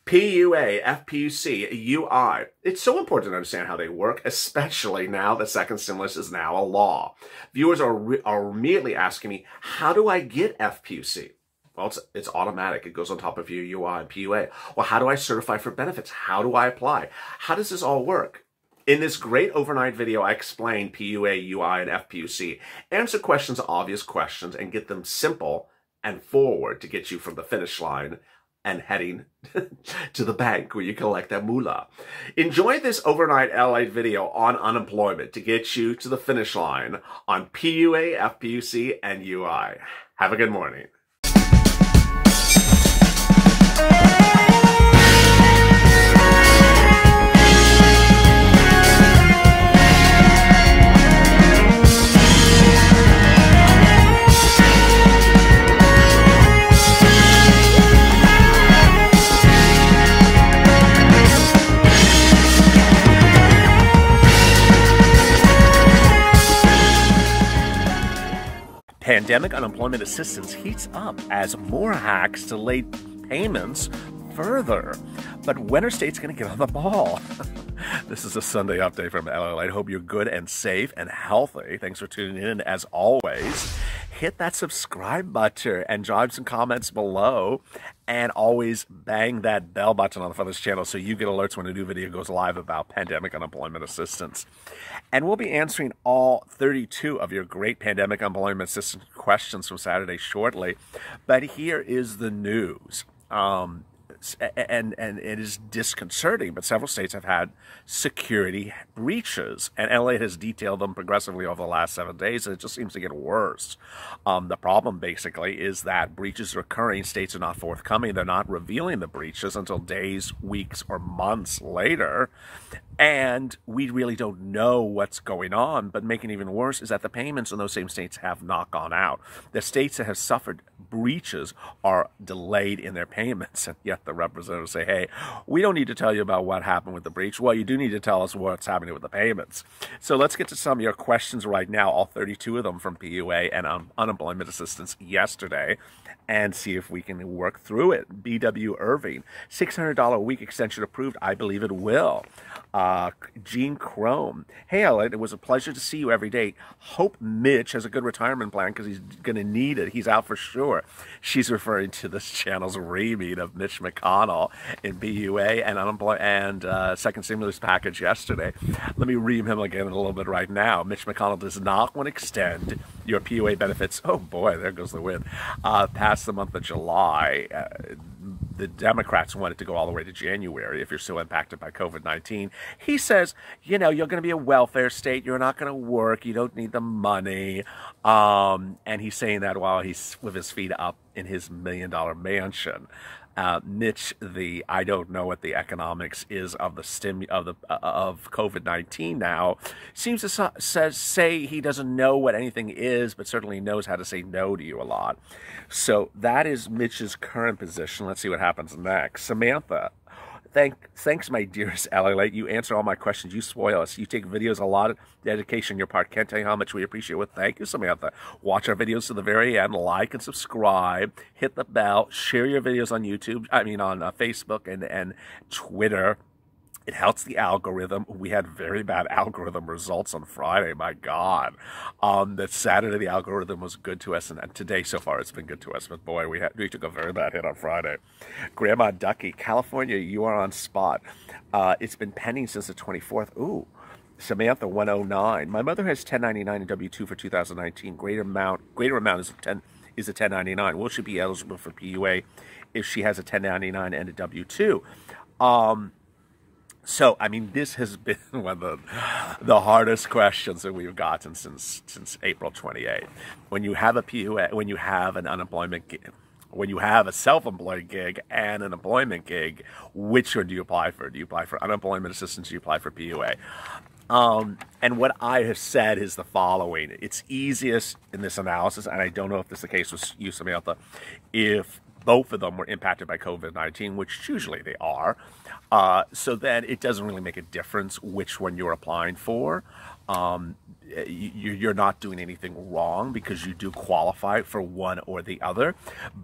PUA, FPUC, UI. It's so important to understand how they work, especially now the second stimulus is now a law. Viewers are immediately asking me, how do I get FPUC? Well, it's automatic. It goes on top of your UI and PUA. Well, how do I certify for benefits? How do I apply? How does this all work? In this great overnight video, I explain PUA, UI, and FPUC. Answer questions, obvious questions, and get them simple and forward to get you from the finish line and heading to the bank where you collect that moolah. Enjoy this overnight LALATE video on unemployment to get you to the finish line on PUA, FPUC, and UI. Have a good morning. Pandemic unemployment assistance heats up as more hacks delay payments further. But when are states going to get on the ball? This is a Sunday update from LALATE. Hope you're good and safe and healthy. Thanks for tuning in. As always, hit that subscribe button and drop some comments below. And always bang that bell button on the this channel so you get alerts when a new video goes live about pandemic unemployment assistance. And we'll be answering all 32 of your great pandemic unemployment assistance questions from Saturday shortly. But here is the news. And it is disconcerting, but several states have had security breaches, and LA has detailed them progressively over the last 7 days, and it just seems to get worse. The problem, basically, is that breaches are occurring. States are not forthcoming. They're not revealing the breaches until days, weeks, or months later, and we really don't know what's going on. But making it even worse is that the payments in those same states have not gone out. The states that have suffered breaches are delayed in their payments, and yet the representatives say, hey, we don't need to tell you about what happened with the breach. Well, you do need to tell us what's happening with the payments. So let's get to some of your questions right now, all 32 of them from PUA and unemployment assistance yesterday, and see if we can work through it. BW Irving, $600 a week extension approved. I believe it will. Gene Chrome, hey, Ellen, it was a pleasure to see you every day. Hope Mitch has a good retirement plan because he's going to need it. He's out for sure. She's referring to this channel's remeet of Mitch McConnell in BUA and unemployment and second stimulus package yesterday. Let me ream him again in a little bit right now. Mitch McConnell does not want to extend your PUA benefits. Oh boy, there goes the wind. Past the month of July. The Democrats want it to go all the way to January if you're still impacted by COVID-19. He says, you know, you're going to be a welfare state. You're not going to work. You don't need the money. And he's saying that while he's with his feet up in his $1 million mansion. Mitch, I don't know what the economics is of the of COVID-19 now, seems to say he doesn't know what anything is, but certainly knows how to say no to you a lot. So that is Mitch's current position. Let's see what happens next. Samantha, thanks, my dearest LALATE. You answer all my questions. You spoil us. You take videos, a lot of dedication on your part. Can't tell you how much we appreciate it. Thank you, Samantha. Watch our videos to the very end. Like and subscribe. Hit the bell. Share your videos on YouTube. I mean, on Facebook and Twitter. It helps the algorithm. We had very bad algorithm results on Friday. My God. That Saturday, the algorithm was good to us. And today, so far, it's been good to us. But boy, we took a very bad hit on Friday. Grandma Ducky, California, you are on spot. It's been pending since the 24th. Ooh. Samantha 109. My mother has 1099 and W-2 for 2019. Greater amount is a 1099. Will she be eligible for PUA if she has a 1099 and a W-2? So, I mean, this has been one of the hardest questions that we've gotten since April 28th. When you have a PUA, when you have an unemployment gig, when you have a self-employed gig and an employment gig, which one do you apply for? Do you apply for unemployment assistance? Do you apply for PUA? And what I have said is the following. It's easiest in this analysis, and I don't know if this is the case with you, Samantha, if both of them were impacted by COVID-19, which usually they are. So then it doesn't really make a difference which one you're applying for. You're not doing anything wrong because you do qualify for one or the other.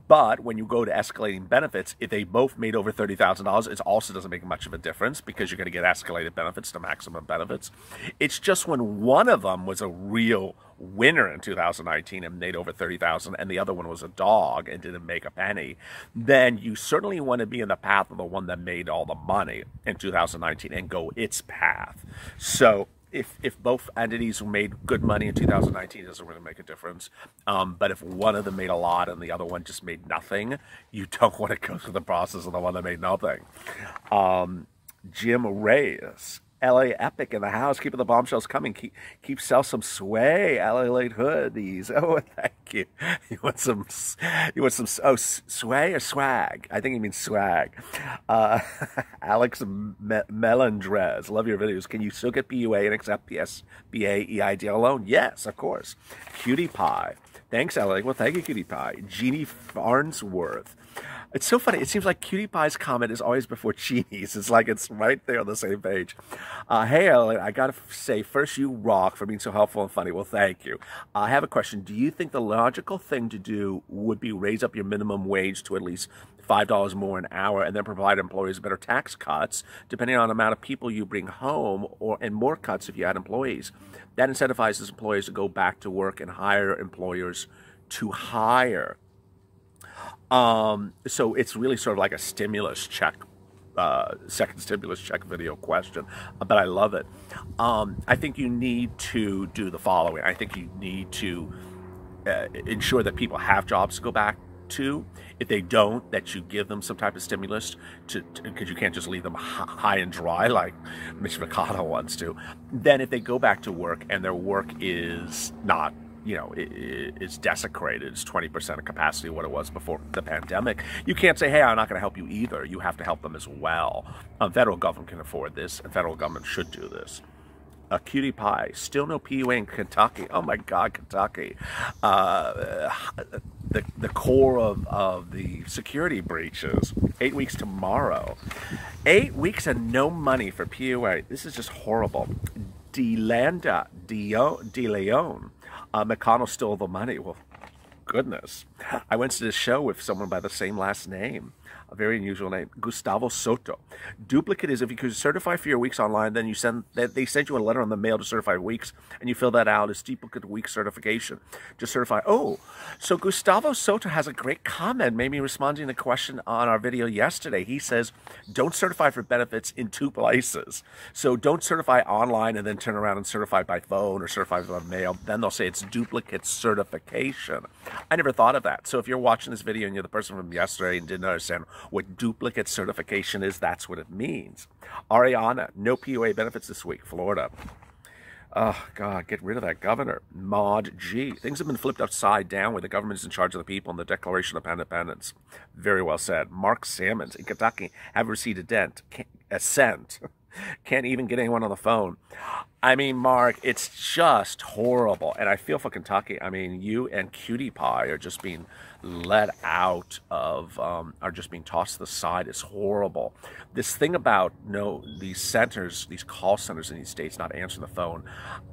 But when you go to escalating benefits, if they both made over $30,000, it also doesn't make much of a difference because you're going to get escalated benefits to maximum benefits. It's just when one of them was a real winner in 2019 and made over $30,000 and the other one was a dog and didn't make a penny, then you certainly want to be in the path of the one that made all the money in 2019 and go its path. So if both entities made good money in 2019, it doesn't really make a difference. But if one of them made a lot and the other one just made nothing, you don't want to go through the process of the one that made nothing. Jim Reyes, LA Epic in the house, keeping the bombshells coming. Keep sell some sway, LALATE hoodies. Oh, thank you. You want some sway or swag? I think you mean swag. Alex Melendrez, love your videos. Can you still get PUA and accept PSBA EIDL loan? Yes, of course. Cutie Pie. Thanks, LA. Well, thank you, Cutie Pie. Jeannie Farnsworth. It's so funny. It seems like Cutie Pie's comment is always before Jeannie's. It's like it's right there on the same page. Hey, Ellen, I got to say, first, you rock for being so helpful and funny. Well, thank you. I have a question. Do you think the logical thing to do would be raise up your minimum wage to at least $5 more an hour and then provide employers better tax cuts, depending on the amount of people you bring home, and more cuts if you had employees? That incentivizes employers to go back to work and hire employers to hire. So it's really sort of like a stimulus check, second stimulus check video question, but I love it. I think you need to do the following. I think you need to ensure that people have jobs to go back to. If they don't, that you give them some type of stimulus because you can't just leave them high and dry like Mitch McConnell wants to. Then if they go back to work and their work is not, it's desecrated, it's 20% of capacity of what it was before the pandemic, you can't say, hey, I'm not going to help you either. You have to help them as well. Federal government can afford this, and federal government should do this. Cutie Pie, still no PUA in Kentucky. Oh my God, Kentucky. The core of the security breaches. 8 weeks tomorrow. 8 weeks and no money for PUA. This is just horrible. DeLeon. McConnell stole the money. Well, goodness. I went to this show with someone by the same last name. A very unusual name. Gustavo Soto. Duplicate is if you could certify for your weeks online, then they send you a letter in the mail to certify weeks, and you fill that out as duplicate week certification. Just certify. Oh, so Gustavo Soto has a great comment, made me responding to the question on our video yesterday. He says, don't certify for benefits in two places. So don't certify online and then turn around and certify by phone or certify by mail. Then they'll say it's duplicate certification. I never thought of that. So if you're watching this video and you're the person from yesterday and didn't understand what duplicate certification is, that's what it means. Ariana, no PUA benefits this week, Florida. Oh, God, get rid of that governor. Maud G. Things have been flipped upside down where the government is in charge of the people and the Declaration of Independence. Very well said. Mark Salmons in Kentucky have received a cent. Can't even get anyone on the phone. I mean, Mark, it's just horrible. And I feel for Kentucky. I mean, you and Cutie Pie are just being let out of, are just being tossed to the side. It's horrible. This thing about, these centers, these call centers in these states not answering the phone.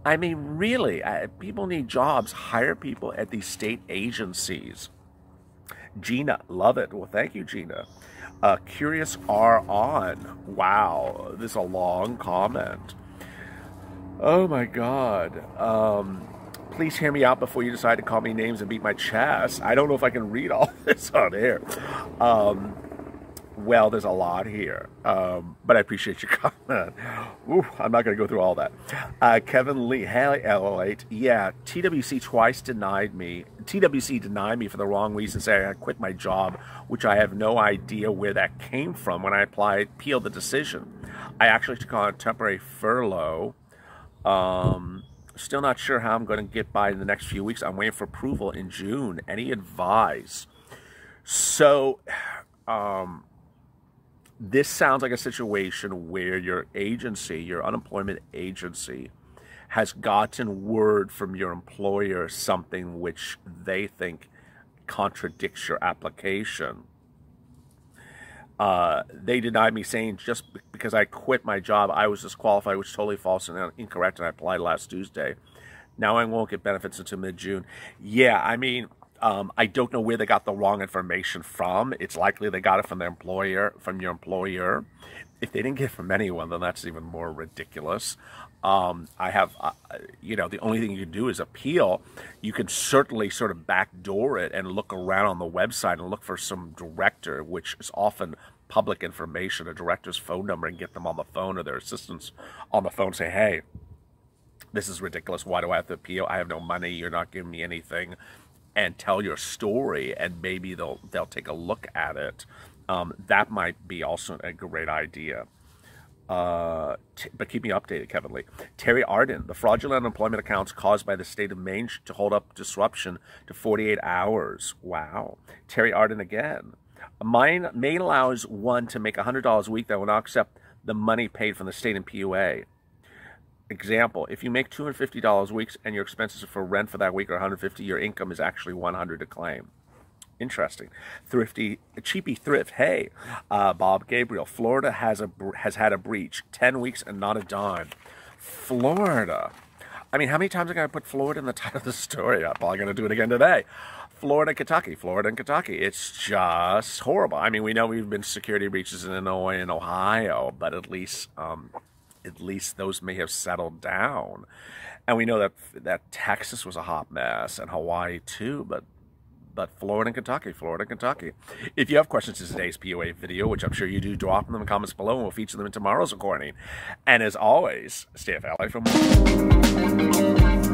I mean, really, people need jobs. Hire people at these state agencies. Gina, love it. Well, thank you, Gina. Curious are on. Wow, this is a long comment. Oh my God. Please hear me out before you decide to call me names and beat my chest. I don't know if I can read all this on air. Well, there's a lot here, but I appreciate your comment. Ooh, I'm not going to go through all that. Kevin Lee, hey, LALATE. Yeah, TWC denied me for the wrong reason, saying I quit my job, which I have no idea where that came from. When I appealed the decision, I actually took on a temporary furlough. Still not sure how I'm going to get by in the next few weeks. I'm waiting for approval in June. Any advice? So, this sounds like a situation where your agency, your unemployment agency, has gotten word from your employer something which they think contradicts your application. They denied me saying just because I quit my job, I was disqualified, which is totally false and incorrect, and I applied last Tuesday. Now I won't get benefits until mid-June. Yeah, I mean, I don't know where they got the wrong information from. It's likely they got it from their employer, from your employer. If they didn't get it from anyone, then that's even more ridiculous. The only thing you can do is appeal. You can certainly sort of backdoor it and look around on the website and look for some director, which is often public information, a director's phone number, and get them on the phone or their assistants on the phone and say, hey, this is ridiculous. Why do I have to appeal? I have no money. You're not giving me anything. And tell your story, and maybe they'll take a look at it. That might be also a great idea. But keep me updated, Kevin Lee. Terry Arden, the fraudulent unemployment accounts caused by the state of Maine to hold up disruption to 48 hours. Wow. Terry Arden again. Maine allows one to make $100 a week that will not accept the money paid from the state and PUA. Example, if you make $250 a week and your expenses for rent for that week are $150, your income is actually $100 to claim. Interesting. Cheapy thrift. Hey, Bob Gabriel, Florida has had a breach. 10 weeks and not a dime. Florida. I mean, how many times am I going to put Florida in the title of the story? I'm probably going to do it again today. Florida and Kentucky. It's just horrible. I mean, we know we've been security breaches in Illinois and Ohio, but at least those may have settled down. And we know that Texas was a hot mess and Hawaii too, but Florida and Kentucky. If you have questions to today's POA video, which I'm sure you do, drop them in the comments below and we'll feature them in tomorrow's recording. And as always, stay FLA for more.